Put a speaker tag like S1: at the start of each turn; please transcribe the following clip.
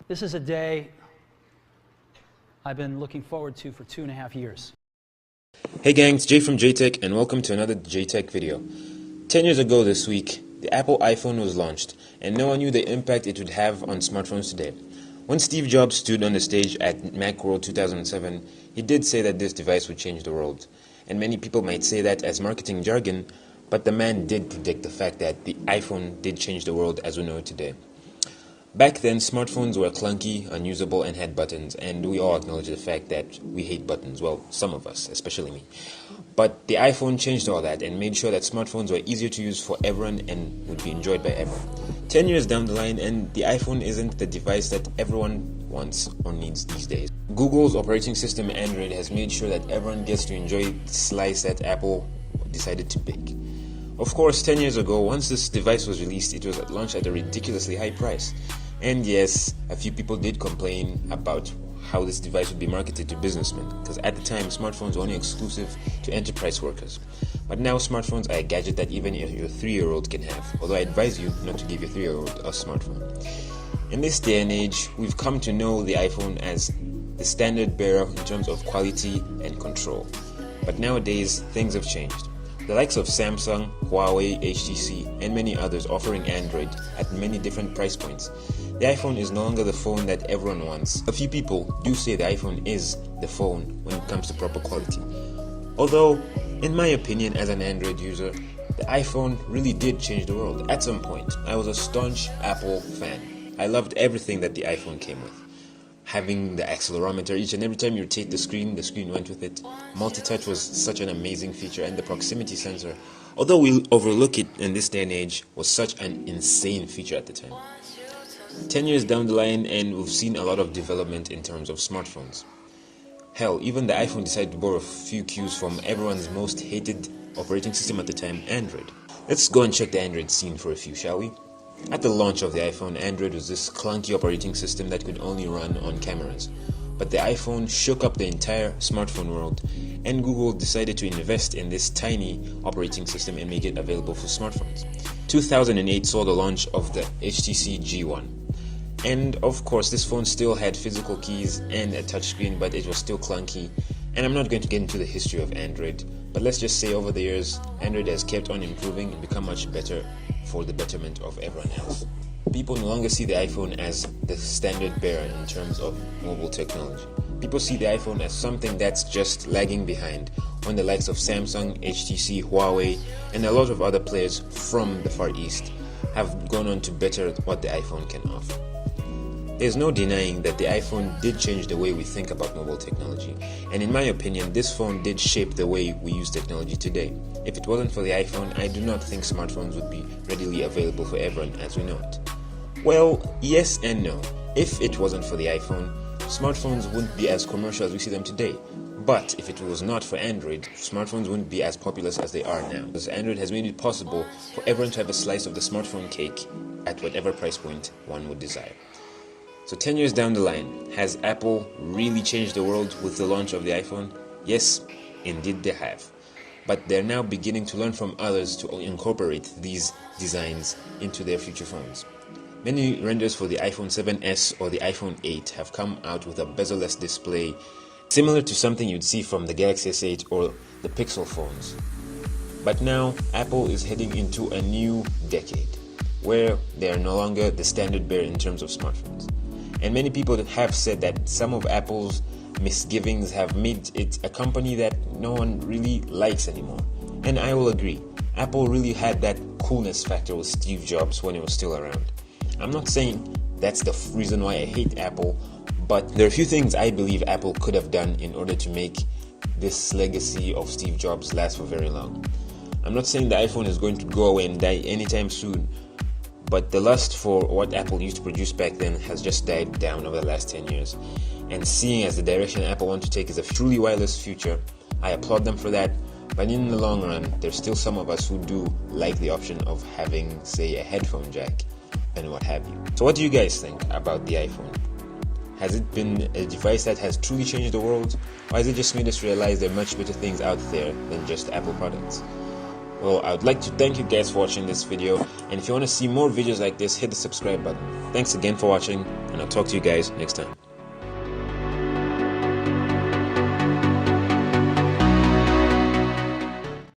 S1: This is a day I've been looking forward to for 2.5 years.
S2: Hey gang, it's Jay from JTech and welcome to another JTech video. 10 years ago this week, the Apple iPhone was launched and no one knew the impact it would have on smartphones today. When Steve Jobs stood on the stage at Macworld 2007, he did say that this device would change the world. And many people might say that as marketing jargon, but the man did predict the fact that the iPhone did change the world as we know it today. Back then, smartphones were clunky, unusable, and had buttons, and we all acknowledge the fact that we hate buttons. Well, some of us, especially me. But the iPhone changed all that and made sure that smartphones were easier to use for everyone and would be enjoyed by everyone. 10 years down the line, and the iPhone isn't the device that everyone wants or needs these days. Google's operating system Android has made sure that everyone gets to enjoy the slice that Apple decided to bake. Of course, 10 years ago, once this device was released, it was launched at a ridiculously high price. And yes, a few people did complain about how this device would be marketed to businessmen, because at the time, smartphones were only exclusive to enterprise workers. But now, smartphones are a gadget that even your 3-year-old can have, although I advise you not to give your 3-year-old a smartphone. In this day and age, we've come to know the iPhone as the standard bearer in terms of quality and control. But nowadays, things have changed. The likes of Samsung, Huawei, HTC, and many others offering Android at many different price points. The iPhone is no longer the phone that everyone wants. A few people do say the iPhone is the phone when it comes to proper quality. Although, in my opinion as an Android user, the iPhone really did change the world. At some point, I was a staunch Apple fan. I loved everything that the iPhone came with. Having the accelerometer, each and every time you rotate the screen went with it. Multi-touch was such an amazing feature, and the proximity sensor, although we overlook it in this day and age, was such an insane feature at the time. 10 years down the line and we've seen a lot of development in terms of smartphones. Hell, even the iPhone decided to borrow a few cues from everyone's most hated operating system at the time, Android. Let's go and check the Android scene for a few, shall we? At the launch of the iPhone, Android was this clunky operating system that could only run on cameras. But the iPhone shook up the entire smartphone world, and Google decided to invest in this tiny operating system and make it available for smartphones. 2008 saw the launch of the HTC G1. And of course, this phone still had physical keys and a touchscreen, but it was still clunky. And I'm not going to get into the history of Android, but let's just say over the years, Android has kept on improving and become much better for the betterment of everyone else. People no longer see the iPhone as the standard bearer in terms of mobile technology. People see the iPhone as something that's just lagging behind when the likes of Samsung, HTC, Huawei, and a lot of other players from the Far East have gone on to better what the iPhone can offer. There's no denying that the iPhone did change the way we think about mobile technology, and in my opinion, this phone did shape the way we use technology today. If it wasn't for the iPhone, I do not think smartphones would be readily available for everyone as we know it. Well, yes and no. If it wasn't for the iPhone, smartphones wouldn't be as commercial as we see them today. But if it was not for Android, smartphones wouldn't be as popular as they are now, because Android has made it possible for everyone to have a slice of the smartphone cake at whatever price point one would desire. So 10 years down the line, has Apple really changed the world with the launch of the iPhone? Yes, indeed they have. But they're now beginning to learn from others to incorporate these designs into their future phones. Many renders for the iPhone 7s or the iPhone 8 have come out with a bezel-less display, similar to something you'd see from the Galaxy S8 or the Pixel phones. But now, Apple is heading into a new decade, where they are no longer the standard bearer in terms of smartphones. And many people have said that some of Apple's misgivings have made it a company that no one really likes anymore. And I will agree. Apple really had that coolness factor with Steve Jobs when he was still around. I'm not saying that's the reason why I hate Apple, but there are a few things I believe Apple could have done in order to make this legacy of Steve Jobs last for very long. I'm not saying the iPhone is going to go away and die anytime soon, but the lust for what Apple used to produce back then has just died down over the last 10 years. And seeing as the direction Apple wants to take is a truly wireless future, I applaud them for that. But in the long run, there's still some of us who do like the option of having, say, a headphone jack and what have you. So what do you guys think about the iPhone? Has it been a device that has truly changed the world? Or has it just made us realize there are much better things out there than just Apple products? Well, I would like to thank you guys for watching this video, and if you want to see more videos like this, hit the subscribe button. Thanks again for watching, and I'll talk to you guys next time.